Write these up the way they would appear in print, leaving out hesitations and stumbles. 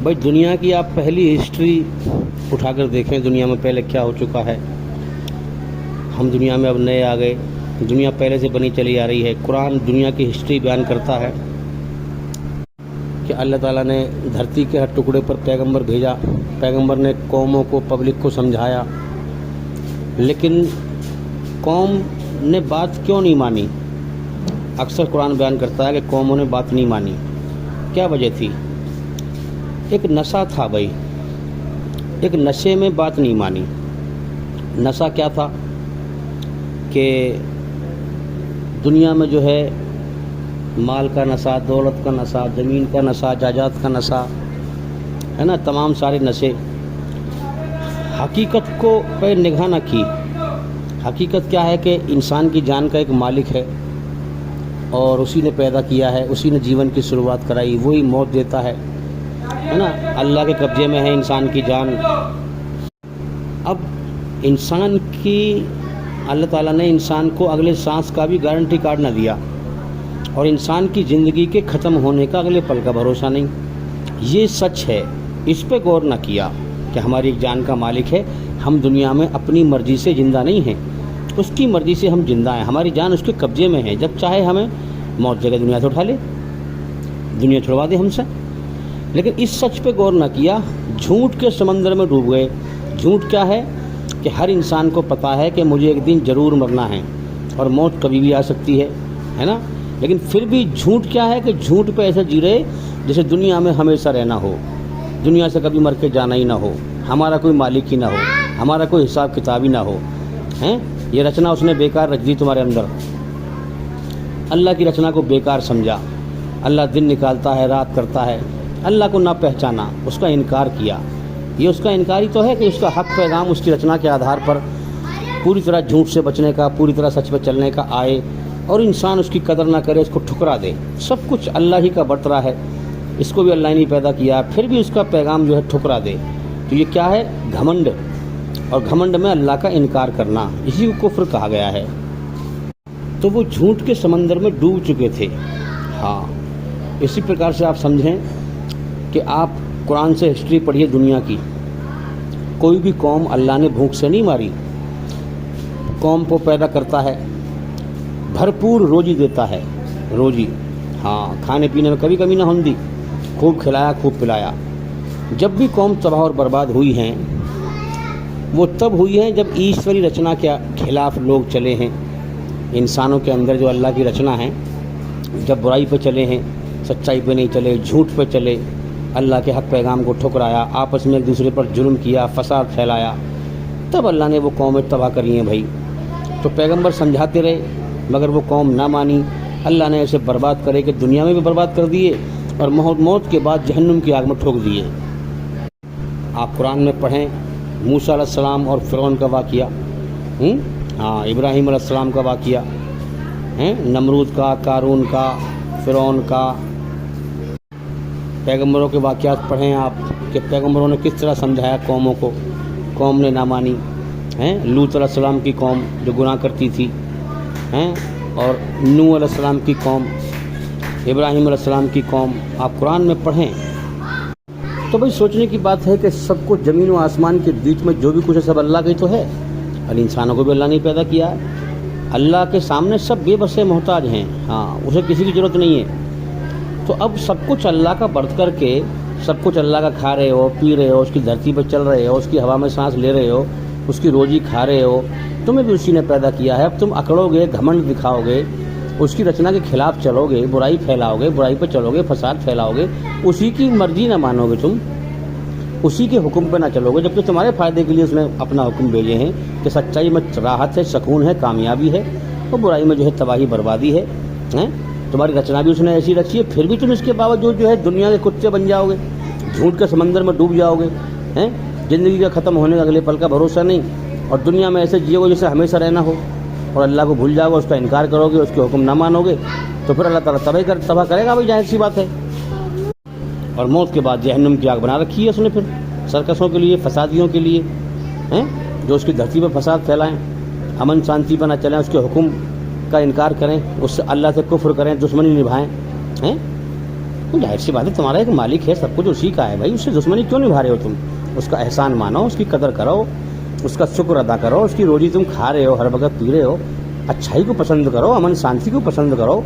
بھائی دنیا کی آپ پہلی ہسٹری اٹھا کر دیکھیں، دنیا میں پہلے کیا ہو چکا ہے۔ ہم دنیا میں اب نئے آ گئے، دنیا پہلے سے بنی چلی آ رہی ہے۔ قرآن دنیا کی ہسٹری بیان کرتا ہے کہ اللہ تعالیٰ نے دھرتی کے ہر ٹکڑے پر پیغمبر بھیجا، پیغمبر نے قوموں کو، پبلک کو سمجھایا، لیکن قوم نے بات کیوں نہیں مانی؟ اکثر قرآن بیان کرتا ہے کہ قوموں نے بات نہیں مانی۔ کیا وجہ تھی؟ ایک نشہ تھا بھائی، ایک نشے میں بات نہیں مانی۔ نشہ کیا تھا کہ دنیا میں جو ہے مال کا نشہ، دولت کا نشہ، زمین کا نشہ، جائیداد کا نشہ ہے نا، تمام سارے نشے۔ حقیقت کو پہ نگاہ نہ کی۔ حقیقت کیا ہے کہ انسان کی جان کا ایک مالک ہے اور اسی نے پیدا کیا ہے، اسی نے جیون کی شروعات کرائی، وہی موت دیتا ہے نا۔ اللہ کے قبضے میں ہے انسان کی جان۔ اب انسان کی اللہ تعالیٰ نے انسان کو اگلے سانس کا بھی گارنٹی کارڈ نہ دیا، اور انسان کی زندگی کے ختم ہونے کا اگلے پل کا بھروسہ نہیں۔ یہ سچ ہے، اس پہ غور نہ کیا کہ ہماری ایک جان کا مالک ہے۔ ہم دنیا میں اپنی مرضی سے زندہ نہیں ہیں، اس کی مرضی سے ہم زندہ ہیں۔ ہماری جان اس کے قبضے میں ہے، جب چاہے ہمیں موت جگہ دنیا سے اٹھا لے، دنیا چھڑوا دے ہم سے۔ لیکن اس سچ پہ غور نہ کیا، جھوٹ کے سمندر میں ڈوب گئے۔ جھوٹ کیا ہے کہ ہر انسان کو پتہ ہے کہ مجھے ایک دن ضرور مرنا ہے اور موت کبھی بھی آ سکتی ہے نا، لیکن پھر بھی جھوٹ کیا ہے کہ جھوٹ پہ ایسے جی رہے جیسے دنیا میں ہمیشہ رہنا ہو، دنیا سے کبھی مر کے جانا ہی نہ ہو، ہمارا کوئی مالک ہی نہ ہو، ہمارا کوئی حساب کتاب ہی نہ ہو۔ یہ رچنا اس نے بیکار رکھ دی تمہارے اندر۔ اللہ کی رچنا کو بیکار سمجھا۔ اللہ دن نکالتا ہے، رات کرتا ہے، اللہ کو نہ پہچانا، اس کا انکار کیا۔ یہ اس کا انکار ہی تو ہے کہ اس کا حق پیغام اس کی رچنا کے آدھار پر پوری طرح جھوٹ سے بچنے کا، پوری طرح سچ پہ چلنے کا آئے، اور انسان اس کی قدر نہ کرے، اس کو ٹھکرا دے۔ سب کچھ اللہ ہی کا برترا ہے، اس کو بھی اللہ نے پیدا کیا، پھر بھی اس کا پیغام جو ہے ٹھکرا دے۔ تو یہ کیا ہے؟ گھمنڈ، اور گھمنڈ میں اللہ کا انکار کرنا، اسی کو کفر کہا گیا ہے۔ تو وہ جھوٹ کے سمندر میں ڈوب چکے تھے۔ ہاں، اسی پرکار سے آپ سمجھیں کہ آپ قرآن سے ہسٹری پڑھیے دنیا کی۔ کوئی بھی قوم اللہ نے بھوک سے نہیں ماری۔ قوم کو پیدا کرتا ہے، بھرپور روزی دیتا ہے، روزی، ہاں، کھانے پینے میں کبھی کمی نہ ہوندی، خوب کھلایا، خوب پلایا۔ جب بھی قوم تباہ اور برباد ہوئی ہیں، وہ تب ہوئی ہیں جب ایشوری رچنا کے خلاف لوگ چلے ہیں۔ انسانوں کے اندر جو اللہ کی رچنا ہے، جب برائی پہ چلے ہیں، سچائی پہ نہیں چلے، جھوٹ پہ چلے، اللہ کے حق پیغام کو ٹھکرایا، آپس میں ایک دوسرے پر ظلم کیا، فساد پھیلایا، تب اللہ نے وہ قومیں تباہ کری ہیں بھائی۔ تو پیغمبر سمجھاتے رہے مگر وہ قوم نہ مانی۔ اللہ نے ایسے برباد کرے کہ دنیا میں بھی برباد کر دیے، اور موت کے بعد جہنم کی آگ میں ٹھوک دیے۔ آپ قرآن میں پڑھیں موسیٰ علیہ السلام اور فرعون کا واقعہ، ہاں، ابراہیم علیہ السلام کا واقعہ، نمرود کا، قارون کا، فرعون کا۔ پیغمبروں کے واقعات پڑھیں آپ کہ پیغمبروں نے کس طرح سمجھایا قوموں کو، قوم نے نہ مانی۔ لوط علیہ السلام کی قوم جو گناہ کرتی تھی، اور نوح علیہ السلام کی قوم، ابراہیم علیہ السلام کی قوم، آپ قرآن میں پڑھیں۔ تو بھائی سوچنے کی بات ہے کہ سب کچھ زمین و آسمان کے بیچ میں جو بھی کچھ ہے سب اللہ کا ہی تو ہے، اور انسانوں کو بھی اللہ نے پیدا کیا ہے۔ اللہ کے سامنے سب بے بس محتاج ہیں، ہاں، اسے کسی کی ضرورت نہیں ہے۔ تو اب سب کچھ اللہ کا برت کر کے، سب کچھ اللہ کا کھا رہے ہو، پی رہے ہو، اس کی دھرتی پہ چل رہے ہو، اس کی ہوا میں سانس لے رہے ہو، اس کی روزی کھا رہے ہو، تمہیں بھی اسی نے پیدا کیا ہے۔ اب تم اکڑو گے، گھمنڈ دکھاؤ گے، اس کی رچنا کے خلاف چلو گے، برائی پھیلاؤ گے، برائی پہ چلو گے، فساد پھیلاؤ گے، اسی کی مرضی نہ مانو گے، تم اسی کے حکم پہ نہ چلو گے، جبکہ تمہارے فائدے کے لیے اس نے اپنا حکم بھیجے ہیں کہ سچائی میں راحت ہے، سکون ہے، کامیابی ہے، اور برائی میں جو ہے تباہی بربادی ہے۔ تمہاری رچنا بھی اس نے ایسی رکھی ہے، پھر بھی تم اس کے باوجود جو ہے دنیا کے کتے بن جاؤ گے، جھوٹ کے سمندر میں ڈوب جاؤ گے، زندگی کا ختم ہونے کا اگلے پل کا بھروسہ نہیں، اور دنیا میں ایسے جیو گے جیسے ہمیشہ رہنا ہو، اور اللہ کو بھول جاؤ گے، اس کا انکار کرو گے، اس کے حکم نہ مانو گے، تو پھر اللہ تعالیٰ تباہ کرے گا، بھائی ظاہر سی بات ہے۔ اور موت کے بعد جہنم کی آگ بنا رکھی ہے اس نے پھر سرکسوں کے لیے، فسادیوں کے لیے، جو اس کی دھرتی پہ فساد پھیلائیں، امن شانتی پہ نہ چلیں، اس کے حکم کا انکار کریں، اس سے اللہ سے کفر کریں، دشمنی نبھائیں، ظاہر سی بات ہے تمہارا ایک مالک ہے, سب کچھ اسی کا ہے بھائی, اس سے دشمنی کیوں نبھا رہے ہو تم؟ اس کا احسان مانو, اس کی قدر کرو, اس کا شکر ادا کرو, اس کی روزی تم کھا رہے ہو, ہر وقت پی رہے ہو, اچھائی کو پسند کرو, امن شانتی کو پسند کرو,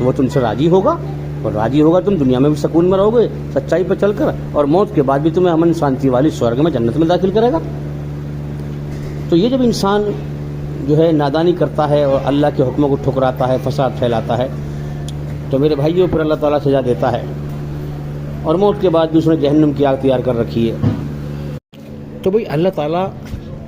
وہ تم سے راضی ہوگا, اور راضی ہوگا تم دنیا میں بھی سکون میں رہو گے سچائی پہ چل کر, اور موت کے بعد بھی تمہیں امن شانتی والی سورگ میں جنت میں داخل کرے گا. تو یہ جب انسان جو ہے نادانی کرتا ہے اور اللہ کے حکموں کو ٹھکراتا ہے, فساد پھیلاتا ہے, تو میرے بھائیوں پر اللہ تعالیٰ سزا دیتا ہے, اور موت کے بعد بھی اس نے جہنم کی آگ تیار کر رکھی ہے. تو بھئی اللہ تعالیٰ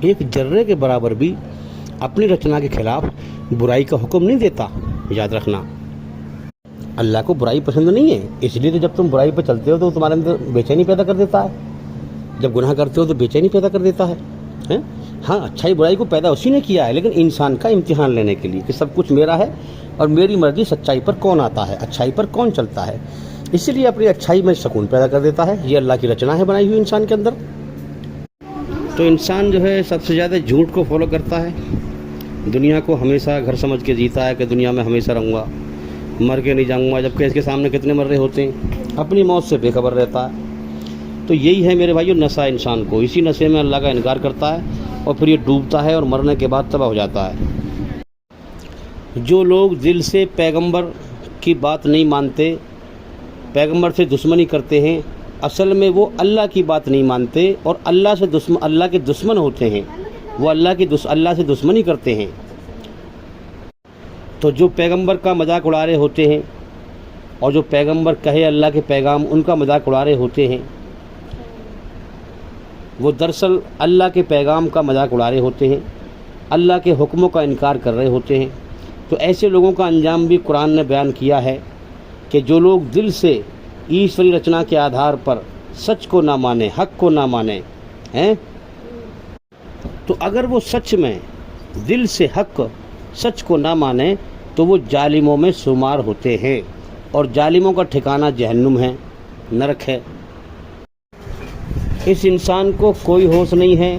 ایک ذرے کے برابر بھی اپنی رچنا کے خلاف برائی کا حکم نہیں دیتا. یاد رکھنا, اللہ کو برائی پسند نہیں ہے, اس لیے تو جب تم برائی پہ چلتے ہو تو تمہارے اندر بے چینی پیدا کر دیتا ہے, جب گناہ کرتے ہو تو بے چینی پیدا کر دیتا ہے. ہاں, اچھائی برائی کو پیدا اسی نے کیا ہے, لیکن انسان کا امتحان لینے کے لیے کہ سب کچھ میرا ہے اور میری مرضی سچائی پر کون آتا ہے, اچھائی پر کون چلتا ہے, اسی لیے اپنی اچھائی میں سکون پیدا کر دیتا ہے. یہ اللہ کی رچنا ہے بنائی ہوئی انسان کے اندر. تو انسان جو ہے سب سے زیادہ جھوٹ کو فالو کرتا ہے, دنیا کو ہمیشہ گھر سمجھ کے جیتا ہے کہ دنیا میں ہمیشہ رہوں گا, مر کے نہیں جاؤں گا, جبکہ اس کے سامنے کتنے مر رہے ہوتے ہیں, اپنی موت سے بے خبر رہتا ہے. تو یہی ہے میرے بھائیو نشہ انسان کو, اسی نشے میں اللہ کا انکار کرتا ہے اور پھر یہ ڈوبتا ہے اور مرنے کے بعد تباہ ہو جاتا ہے. جو لوگ دل سے پیغمبر کی بات نہیں مانتے, پیغمبر سے دشمنی کرتے ہیں, اصل میں وہ اللہ کی بات نہیں مانتے اور اللہ کے دشمن ہوتے ہیں, وہ اللہ سے دشمنی کرتے ہیں. تو جو پیغمبر کا مذاق اڑا رہے ہوتے ہیں اور جو پیغمبر کہے اللہ کے پیغام ان کا مذاق اڑا رہے ہوتے ہیں, وہ دراصل اللہ کے پیغام کا مذاق اڑا رہے ہوتے ہیں, اللہ کے حکموں کا انکار کر رہے ہوتے ہیں. تو ایسے لوگوں کا انجام بھی قرآن نے بیان کیا ہے کہ جو لوگ دل سے ایشوری رچنا کے آدھار پر سچ کو نہ مانے, حق کو نہ مانے ہیں, تو اگر وہ سچ میں دل سے حق سچ کو نہ مانے تو وہ ظالموں میں شمار ہوتے ہیں, اور ظالموں کا ٹھکانہ جہنم ہے, نرک ہے. اس انسان کو کوئی ہوش نہیں ہے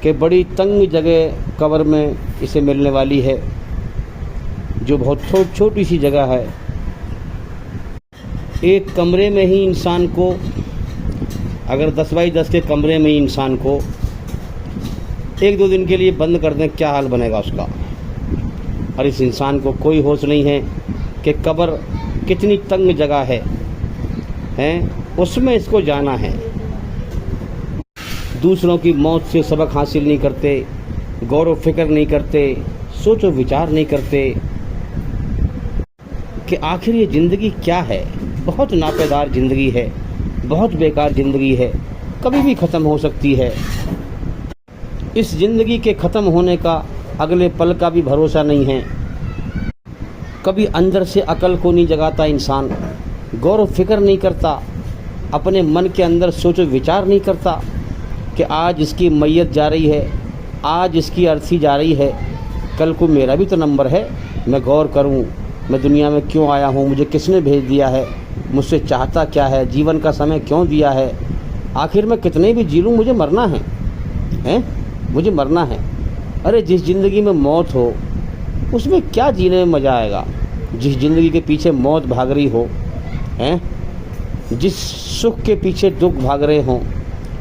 کہ بڑی تنگ جگہ قبر میں اسے ملنے والی ہے, جو بہت چھوٹی سی جگہ ہے. ایک کمرے میں ہی انسان کو, اگر 10x10 کے کمرے میں ہی انسان کو 1-2 دن کے لیے بند کر دیں, کیا حال بنے گا اس کا. اور اس انسان کو کوئی ہوش نہیں ہے کہ قبر کتنی تنگ جگہ ہے, اس میں اس کو جانا ہے. دوسروں کی موت سے سبق حاصل نہیں کرتے, غور و فکر نہیں کرتے, سوچ و وچار نہیں کرتے کہ آخر یہ زندگی کیا ہے. بہت ناپیدار زندگی ہے, بہت بیکار زندگی ہے, کبھی بھی ختم ہو سکتی ہے. اس زندگی کے ختم ہونے کا اگلے پل کا بھی بھروسہ نہیں ہے. کبھی اندر سے عقل کو نہیں جگاتا انسان, غور و فکر نہیں کرتا, اپنے من کے اندر سوچ و وچار نہیں کرتا کہ آج اس کی میت جا رہی ہے, آج اس کی ارتھی جا رہی ہے, کل کو میرا بھی تو نمبر ہے, میں غور کروں میں دنیا میں کیوں آیا ہوں, مجھے کس نے بھیج دیا ہے, مجھ سے چاہتا کیا ہے, جیون کا سمے کیوں دیا ہے, آخر میں کتنے بھی جی لوں مجھے مرنا ہے, مجھے مرنا ہے. ارے جس زندگی میں موت ہو اس میں کیا جینے میں مزہ آئے گا. جس زندگی کے پیچھے موت بھاگ رہی ہو, جس سکھ کے پیچھے دکھ بھاگ رہے ہوں,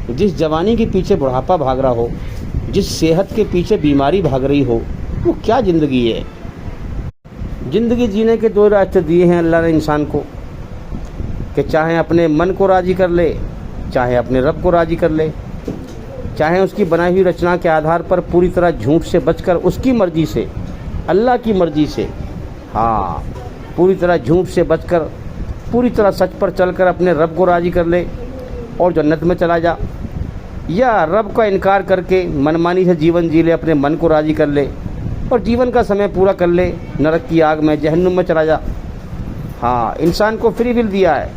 جس جوانی کے پیچھے بڑھاپا بھاگ رہا ہو, جس صحت کے پیچھے بیماری بھاگ رہی ہو, وہ کیا زندگی ہے. زندگی جینے کے 2 راستے دیے ہیں اللہ نے انسان کو کہ چاہے اپنے من کو راضی کر لے, چاہے اپنے رب کو راضی کر لے, چاہے اس کی بنائی ہوئی رچنا کے آدھار پر پوری طرح جھوٹ سے بچ کر اس کی مرضی سے, اللہ کی مرضی سے, پوری طرح جھوٹ سے بچ کر پوری طرح سچ پر چل کر اپنے رب کو راضی کر لے اور جنت میں چلا جا, یا رب کا انکار کر کے منمانی سے جیون جی لے, اپنے من کو راضی کر لے اور جیون کا سمے پورا کر لے, نرک کی آگ میں جہنم میں چلا جا. انسان کو فری ول دیا ہے.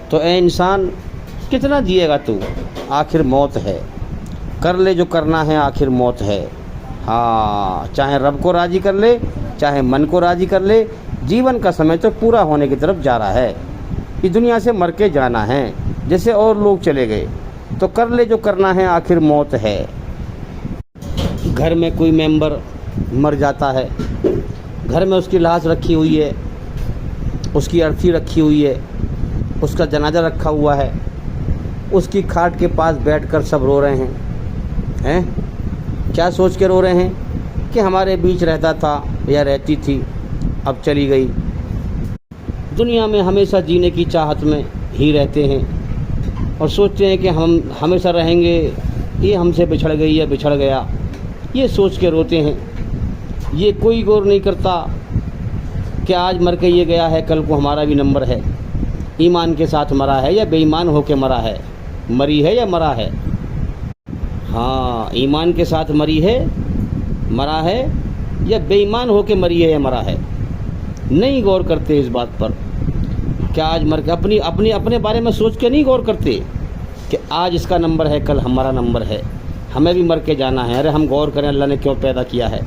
تو اے انسان کتنا جیے گا تو, آخر موت ہے, کر لے جو کرنا ہے, آخر موت ہے. چاہے رب کو راضی کر لے, چاہے من کو راضی کر لے, جیون کا سمے تو پورا ہونے کی طرف جا رہا ہے. اس دنیا سے مر کے جانا ہے جیسے اور لوگ چلے گئے, تو کر لے جو کرنا ہے, آخر موت ہے. گھر میں کوئی ممبر مر جاتا ہے, گھر میں اس کی لاش رکھی ہوئی ہے، اس کی ارتھی رکھی ہوئی ہے، اس کا جنازہ رکھا ہوا ہے، اس کی کھاٹ کے پاس بیٹھ کر سب رو رہے ہیں کیا سوچ کے رو رہے ہیں کہ ہمارے بیچ رہتا تھا یا رہتی تھی، اب چلی گئی۔ دنیا میں ہمیشہ جینے کی چاہت میں ہی رہتے ہیں اور سوچتے ہیں کہ ہم ہمیشہ رہیں گے، یہ ہم سے بچھڑ گئی یا بچھڑ گیا، یہ سوچ کے روتے ہیں۔ یہ کوئی غور نہیں کرتا کہ آج مر کے یہ گیا ہے، کل کو ہمارا بھی نمبر ہے۔ ایمان کے ساتھ مرا ہے یا بے ایمان ہو کے مرا ہے، مری ہے یا مرا ہے؟ ہاں، ایمان کے ساتھ مری ہے، مرا ہے، یا بے ایمان ہو کے مری ہے یا مرا ہے؟ نہیں غور کرتے اس بات پر کہ آج مر کے اپنے بارے میں سوچ کے نہیں غور کرتے کہ آج اس کا نمبر ہے، کل ہمارا نمبر ہے، ہمیں بھی مر کے جانا ہے۔ ارے ہم غور کریں اللہ نے کیوں پیدا کیا ہے،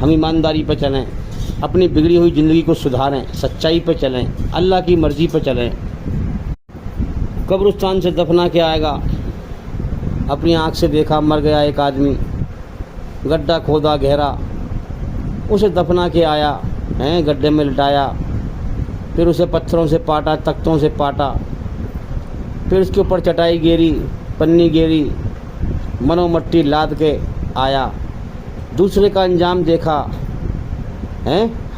ہم ایمانداری پہ چلیں، اپنی بگڑی ہوئی زندگی کو سدھاریں، سچائی پہ چلیں، اللہ کی مرضی پہ چلیں۔ قبرستان سے دفنا کے آئے گا، اپنی آنکھ سے دیکھا مر گیا ایک آدمی، گڈھا کھودا گہرا، اسے دفنا کے آیا، گڈھے میں لٹایا، پھر اسے پتھروں سے پاٹا، تختوں سے پاٹا، پھر اس کے اوپر چٹائی گیری، پنی گیری، منو مٹی لاد کے آیا، دوسرے کا انجام دیکھا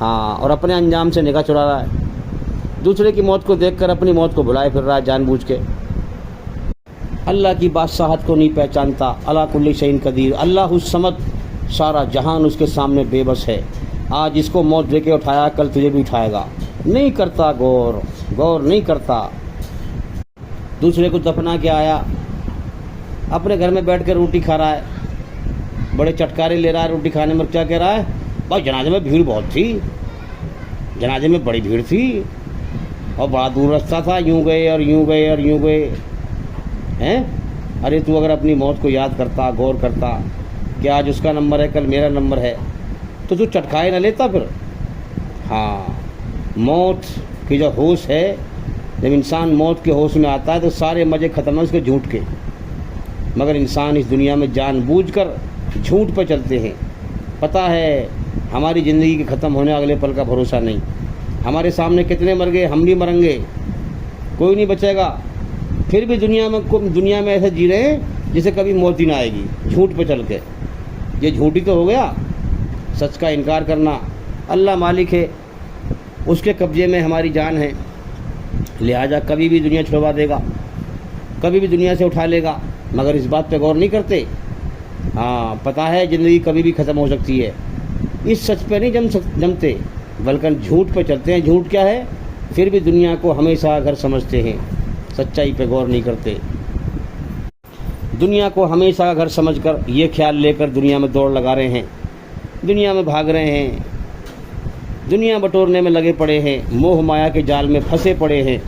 اور اپنے انجام سے نگاہ چرا رہا ہے، دوسرے کی موت کو دیکھ کر اپنی موت کو بھلائے پھر رہا ہے جان بوجھ کے۔ اللہ کی بادشاہت کو نہیں پہچانتا، اللہ کل شیء قدیر، اللہ الصمد، سارا جہان اس کے سامنے بے بس ہے۔ آج اس کو موت دے کے اٹھایا، کل تجھے بھی اٹھائے گا۔ نہیں کرتا غور نہیں کرتا۔ دوسرے کو دفنا کے آیا، اپنے گھر میں بیٹھ کر روٹی کھا رہا ہے، بڑے چٹکارے لے رہا ہے روٹی کھانے میں، کیا کہہ رہا ہے؟ بھائی جنازے میں بھیڑ بہت تھی، جنازے میں بڑی بھیڑ تھی اور بڑا دور راستہ تھا، یوں گئے اور یوں گئے اور یوں گئے ارے تو اگر اپنی موت کو یاد کرتا، غور کرتا کہ آج اس کا نمبر ہے، کل میرا نمبر ہے، تو چٹکائے نہ لیتا پھر۔ ہاں، موت کی جو ہوش ہے، جب انسان موت کے ہوش میں آتا ہے تو سارے مزے ختم ہیں اس کے جھوٹ کے، مگر انسان اس دنیا میں جان بوجھ کر جھوٹ پہ چلتے ہیں۔ پتہ ہے ہماری زندگی کے ختم ہونے اگلے پل کا بھروسہ نہیں، ہمارے سامنے کتنے مر گئے، ہم بھی مریں گے، کوئی نہیں بچے گا، پھر بھی دنیا میں ایسے جی رہے ہیں جسے کبھی موت ہی نہ آئے گی، جھوٹ پہ چل کے۔ یہ جھوٹ ہی تو ہو گیا، سچ کا انکار کرنا۔ اللہ مالک ہے، اس کے قبضے میں ہماری جان ہے، لہٰذا کبھی بھی دنیا چھڑوا دے گا، کبھی بھی دنیا سے اٹھا لے گا، مگر اس بات پہ غور نہیں کرتے۔ ہاں، پتہ ہے زندگی کبھی بھی ختم ہو سکتی ہے، اس سچ پہ نہیں جمتے بلکہ جھوٹ پہ چلتے ہیں۔ جھوٹ کیا ہے؟ پھر بھی دنیا کو ہمیشہ گھر سمجھتے ہیں، سچائی پہ غور نہیں کرتے۔ دنیا کو ہمیشہ گھر سمجھ کر یہ خیال لے کر دنیا میں دوڑ لگا رہے ہیں، دنیا میں بھاگ رہے ہیں، دنیا بٹورنے میں لگے پڑے ہیں، موہ مایا کے جال میں پھنسے پڑے ہیں۔